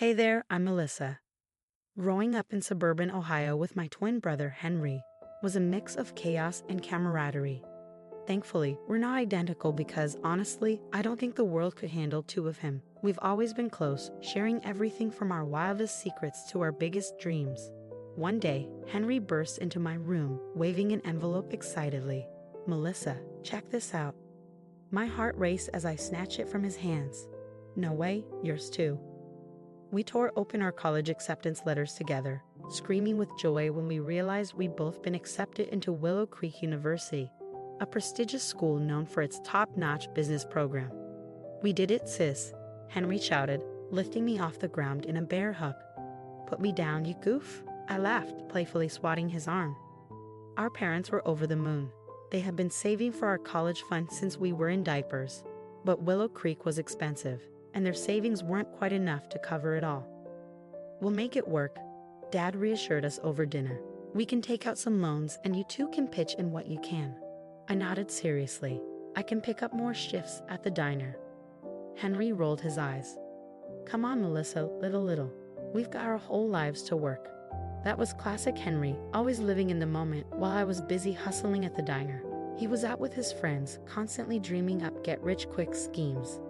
Hey there, I'm Melissa. Growing up in suburban Ohio with my twin brother Henry was a mix of chaos and camaraderie. Thankfully, we're not identical because, honestly, I don't think the world could handle two of him. We've always been close, sharing everything from our wildest secrets to our biggest dreams. One day, Henry burst into my room, waving an envelope excitedly. "Melissa, check this out." My heart raced as I snatched it from his hands. "No way, yours too." We tore open our college acceptance letters together, screaming with joy when we realized we'd both been accepted into Willow Creek University, a prestigious school known for its top-notch business program. "We did it, sis," Henry shouted, lifting me off the ground in a bear hug. "Put me down, you goof," I laughed, playfully swatting his arm. Our parents were over the moon. They had been saving for our college fund since we were in diapers. But Willow Creek was expensive, and their savings weren't quite enough to cover it all. "We'll make it work," Dad reassured us over dinner. "We can take out some loans and you two can pitch in what you can." I nodded seriously. "I can pick up more shifts at the diner." Henry rolled his eyes. "Come on, Melissa, little. We've got our whole lives to work." That was classic Henry, always living in the moment while I was busy hustling at the diner. He was out with his friends, constantly dreaming up get-rich-quick schemes.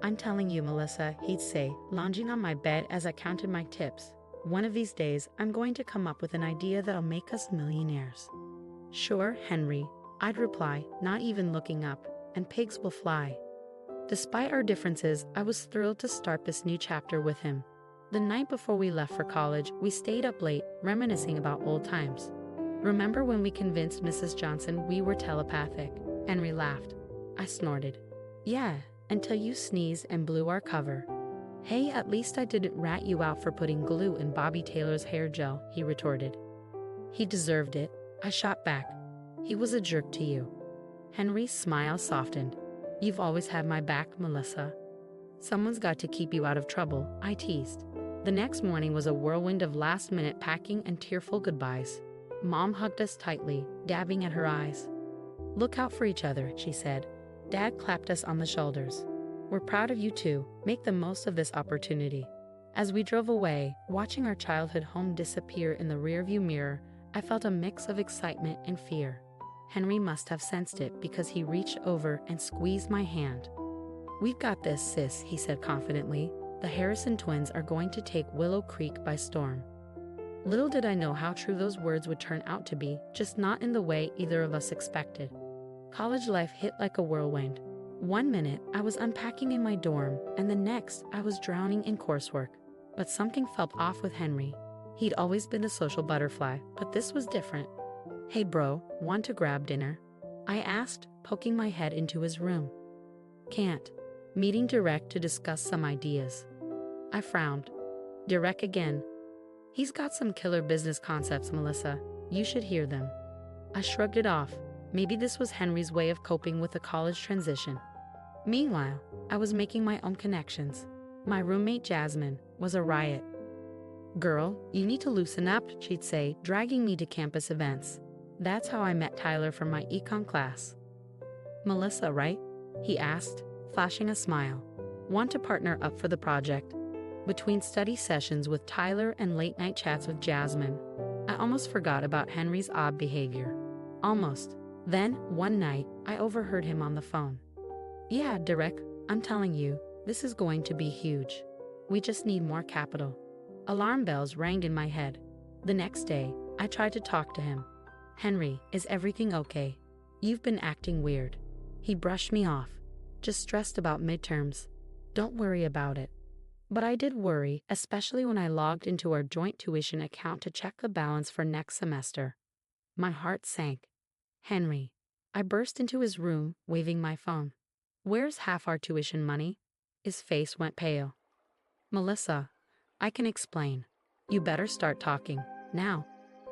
"I'm telling you, Melissa," he'd say, lounging on my bed as I counted my tips. "One of these days, I'm going to come up with an idea that'll make us millionaires." "Sure, Henry," I'd reply, not even looking up, "and pigs will fly." Despite our differences, I was thrilled to start this new chapter with him. The night before we left for college, we stayed up late, reminiscing about old times. "Remember when we convinced Mrs. Johnson we were telepathic?" Henry laughed. I snorted. "Yeah, until you sneezed and blew our cover." "Hey, at least I didn't rat you out for putting glue in Bobby Taylor's hair gel," he retorted. "He deserved it," I shot back. "He was a jerk to you." Henry's smile softened. "You've always had my back, Melissa." "Someone's got to keep you out of trouble," I teased. The next morning was a whirlwind of last-minute packing and tearful goodbyes. Mom hugged us tightly, dabbing at her eyes. "Look out for each other," she said. Dad clapped us on the shoulders. "We're proud of you too. Make the most of this opportunity." As we drove away, watching our childhood home disappear in the rearview mirror, I felt a mix of excitement and fear. Henry must have sensed it because he reached over and squeezed my hand. "We've got this, sis," he said confidently. "The Harrison twins are going to take Willow Creek by storm." Little did I know how true those words would turn out to be, just not in the way either of us expected. College life hit like a whirlwind. One minute, I was unpacking in my dorm, and the next, I was drowning in coursework. But something felt off with Henry. He'd always been the social butterfly, but this was different. "Hey bro, want to grab dinner?" I asked, poking my head into his room. "Can't. Meeting Direct to discuss some ideas." I frowned. "Direct again?" "He's got some killer business concepts, Melissa. You should hear them." I shrugged it off. Maybe this was Henry's way of coping with the college transition. Meanwhile, I was making my own connections. My roommate Jasmine was a riot. "Girl, you need to loosen up," she'd say, dragging me to campus events. That's how I met Tyler from my econ class. "Melissa, right?" he asked, flashing a smile. "Want to partner up for the project?" Between study sessions with Tyler and late-night chats with Jasmine, I almost forgot about Henry's odd behavior. Almost. Then, one night, I overheard him on the phone. "Yeah, Derek, I'm telling you, this is going to be huge. We just need more capital." Alarm bells rang in my head. The next day, I tried to talk to him. "Henry, is everything okay? You've been acting weird." He brushed me off. "Just stressed about midterms. Don't worry about it." But I did worry, especially when I logged into our joint tuition account to check the balance for next semester. My heart sank. "Henry." I burst into his room, waving my phone. "Where's half our tuition money?" His face went pale. "Melissa, I can explain. You better start talking, now."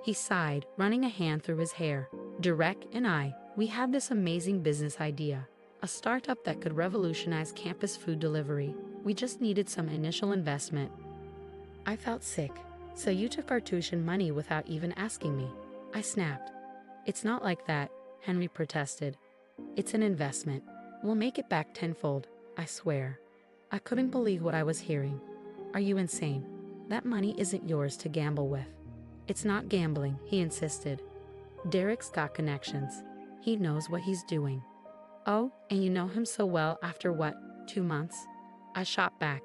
He sighed, running a hand through his hair. "Derek and we had this amazing business idea. A startup that could revolutionize campus food delivery. We just needed some initial investment." I felt sick. "So you took our tuition money without even asking me?" I snapped. "It's not like that," Henry protested. "It's an investment. We'll make it back tenfold, I swear." I couldn't believe what I was hearing. "Are you insane?" That money isn't yours to gamble with. It's not gambling, he insisted. Derek's got connections. He knows what he's doing. Oh, and you know him so well after what, 2 months? I shot back.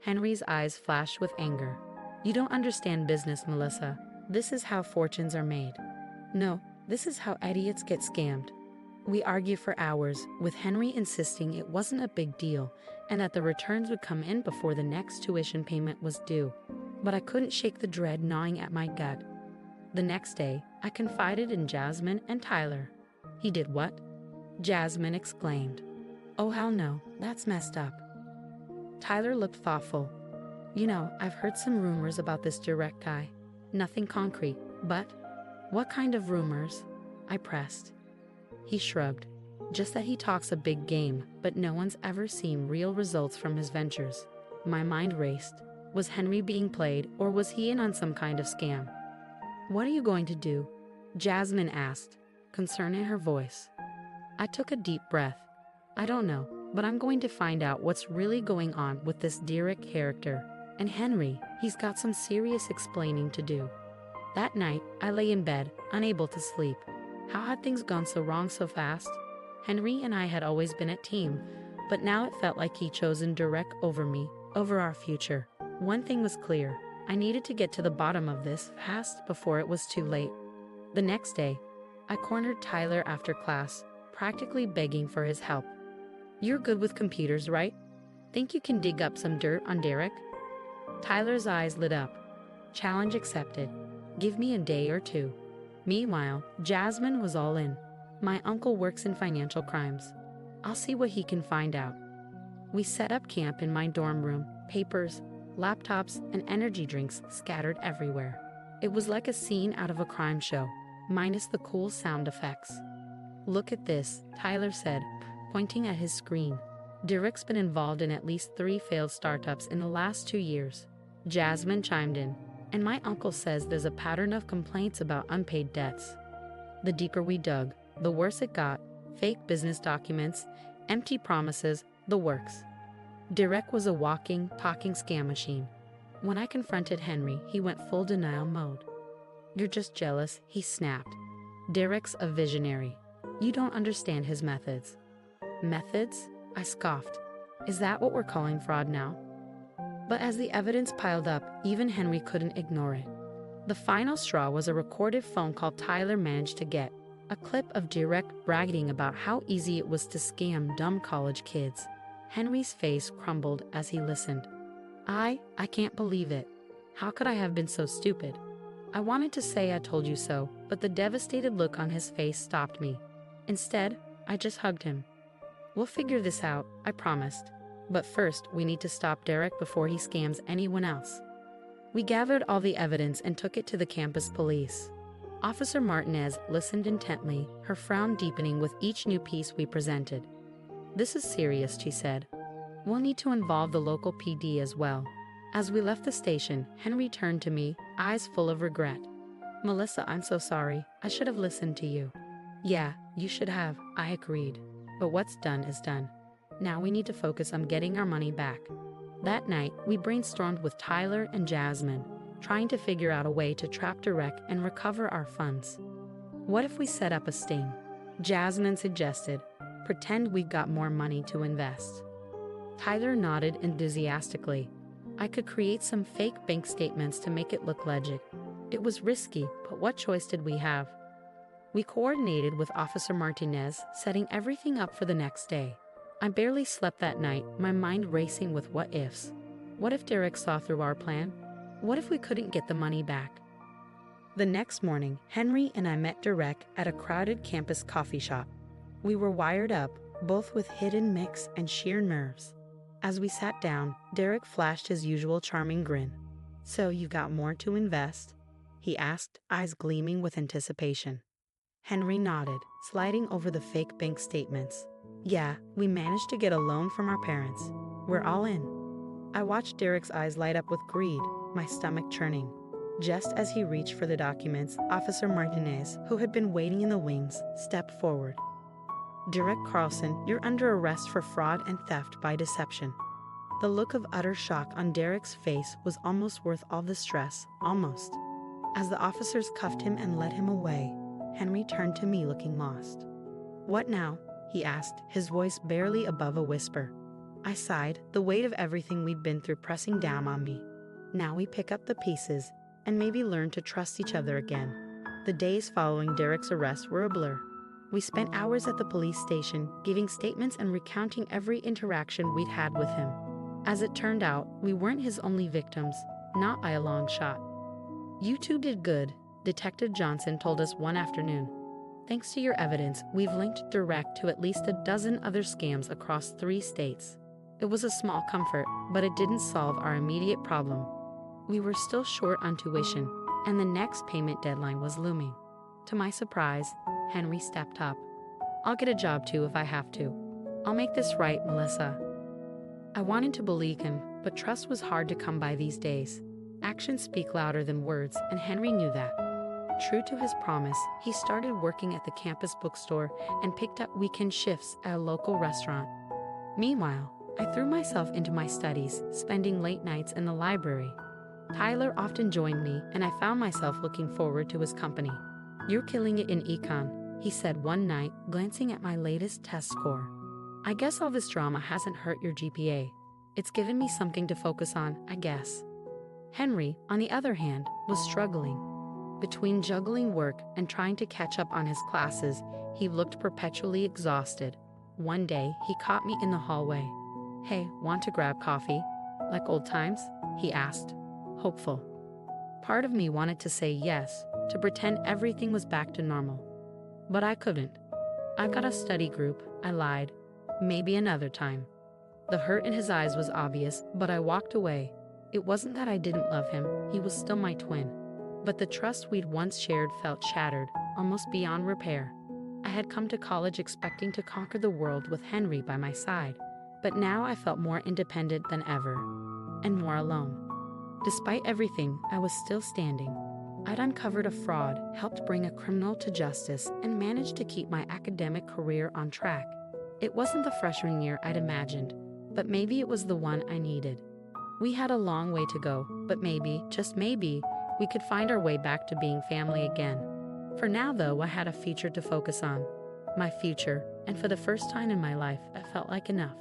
Henry's eyes flashed with anger. You don't understand business, Melissa. This is how fortunes are made. No, this is how idiots get scammed. We argue for hours, with Henry insisting it wasn't a big deal and that the returns would come in before the next tuition payment was due. But I couldn't shake the dread gnawing at my gut. The next day, I confided in Jasmine and Tyler. He did what? Jasmine exclaimed. Oh hell no, that's messed up. Tyler looked thoughtful. You know, I've heard some rumors about this direct guy. Nothing concrete, but... What kind of rumors? I pressed. He shrugged. Just that he talks a big game, but no one's ever seen real results from his ventures. My mind raced. Was Henry being played, or was he in on some kind of scam? What are you going to do? Jasmine asked, concern in her voice. I took a deep breath. I don't know, but I'm going to find out what's really going on with this Derek character. And Henry, he's got some serious explaining to do. That night, I lay in bed, unable to sleep. How had things gone so wrong so fast? Henry and I had always been a team, but now it felt like he'd chosen Derek over me, over our future. One thing was clear. I needed to get to the bottom of this fast before it was too late. The next day, I cornered Tyler after class, practically begging for his help. You're good with computers, right? Think you can dig up some dirt on Derek? Tyler's eyes lit up. Challenge accepted. Give me a day or two. Meanwhile, Jasmine was all in. My uncle works in financial crimes. I'll see what he can find out. We set up camp in my dorm room, papers, laptops, and energy drinks scattered everywhere. It was like a scene out of a crime show, minus the cool sound effects. Look at this, Tyler said, pointing at his screen. Derek's been involved in at least 3 failed startups in the last 2 years. Jasmine chimed in. And my uncle says there's a pattern of complaints about unpaid debts. The deeper we dug, the worse it got. Fake business documents, empty promises, the works. Derek was a walking, talking scam machine. When I confronted Henry, he went full denial mode. You're just jealous, he snapped. Derek's a visionary. You don't understand his methods. Methods? I scoffed. Is that what we're calling fraud now? But as the evidence piled up, even Henry couldn't ignore it. The final straw was a recorded phone call Tyler managed to get, a clip of Derek bragging about how easy it was to scam dumb college kids. Henry's face crumbled as he listened. I can't believe it. How could I have been so stupid? I wanted to say I told you so, but the devastated look on his face stopped me. Instead, I just hugged him. We'll figure this out, I promised. But first, we need to stop Derek before he scams anyone else. We gathered all the evidence and took it to the campus police. Officer Martinez listened intently, her frown deepening with each new piece we presented. This is serious, she said. We'll need to involve the local PD as well. As we left the station, Henry turned to me, eyes full of regret. Melissa, I'm so sorry. I should have listened to you. Yeah, you should have, I agreed. But what's done is done. Now we need to focus on getting our money back. That night, we brainstormed with Tyler and Jasmine, trying to figure out a way to trap Derek and recover our funds. What if we set up a sting? Jasmine suggested. Pretend we've got more money to invest. Tyler nodded enthusiastically. I could create some fake bank statements to make it look legit. It was risky, but what choice did we have? We coordinated with Officer Martinez, setting everything up for the next day. I barely slept that night, my mind racing with what ifs. What if Derek saw through our plan? What if we couldn't get the money back? The next morning, Henry and I met Derek at a crowded campus coffee shop. We were wired up, both with hidden mix and sheer nerves. As we sat down, Derek flashed his usual charming grin. So you got more to invest? He asked, eyes gleaming with anticipation. Henry nodded, sliding over the fake bank statements. Yeah, we managed to get a loan from our parents. We're all in. I watched Derek's eyes light up with greed, my stomach churning. Just as he reached for the documents, Officer Martinez, who had been waiting in the wings, stepped forward. Derek Carlson, you're under arrest for fraud and theft by deception. The look of utter shock on Derek's face was almost worth all the stress, almost. As the officers cuffed him and led him away, Henry turned to me looking lost. "What now?" he asked, his voice barely above a whisper. I sighed, the weight of everything we'd been through pressing down on me. Now we pick up the pieces, and maybe learn to trust each other again. The days following Derek's arrest were a blur. We spent hours at the police station, giving statements and recounting every interaction we'd had with him. As it turned out, we weren't his only victims, not by a long shot. "You two did good," Detective Johnson told us one afternoon. "Thanks to your evidence, we've linked direct to at least a dozen other scams across 3 states. It was a small comfort, but it didn't solve our immediate problem. We were still short on tuition, and the next payment deadline was looming. To my surprise, Henry stepped up. "I'll get a job too if I have to. I'll make this right, Melissa." I wanted to believe him, but trust was hard to come by these days. Actions speak louder than words, and Henry knew that. True to his promise, he started working at the campus bookstore and picked up weekend shifts at a local restaurant. Meanwhile, I threw myself into my studies, spending late nights in the library. Tyler often joined me, and I found myself looking forward to his company. "You're killing it in econ," he said one night, glancing at my latest test score. "I guess all this drama hasn't hurt your GPA. It's given me something to focus on, I guess." Henry, on the other hand, was struggling. Between juggling work and trying to catch up on his classes, he looked perpetually exhausted. One day, he caught me in the hallway. "Hey, want to grab coffee? Like old times?" he asked, hopeful. Part of me wanted to say yes, to pretend everything was back to normal. But I couldn't. "I've got a study group," I lied. "Maybe another time." The hurt in his eyes was obvious, but I walked away. It wasn't that I didn't love him, he was still my twin. But the trust we'd once shared felt shattered, almost beyond repair. I had come to college expecting to conquer the world with Henry by my side, but now I felt more independent than ever, and more alone. Despite everything, I was still standing. I'd uncovered a fraud, helped bring a criminal to justice, and managed to keep my academic career on track. It wasn't the freshman year I'd imagined, but maybe it was the one I needed. We had a long way to go, but maybe, just maybe, we could find our way back to being family again. For now, though, I had a future to focus on. My future, and for the first time in my life, I felt like enough.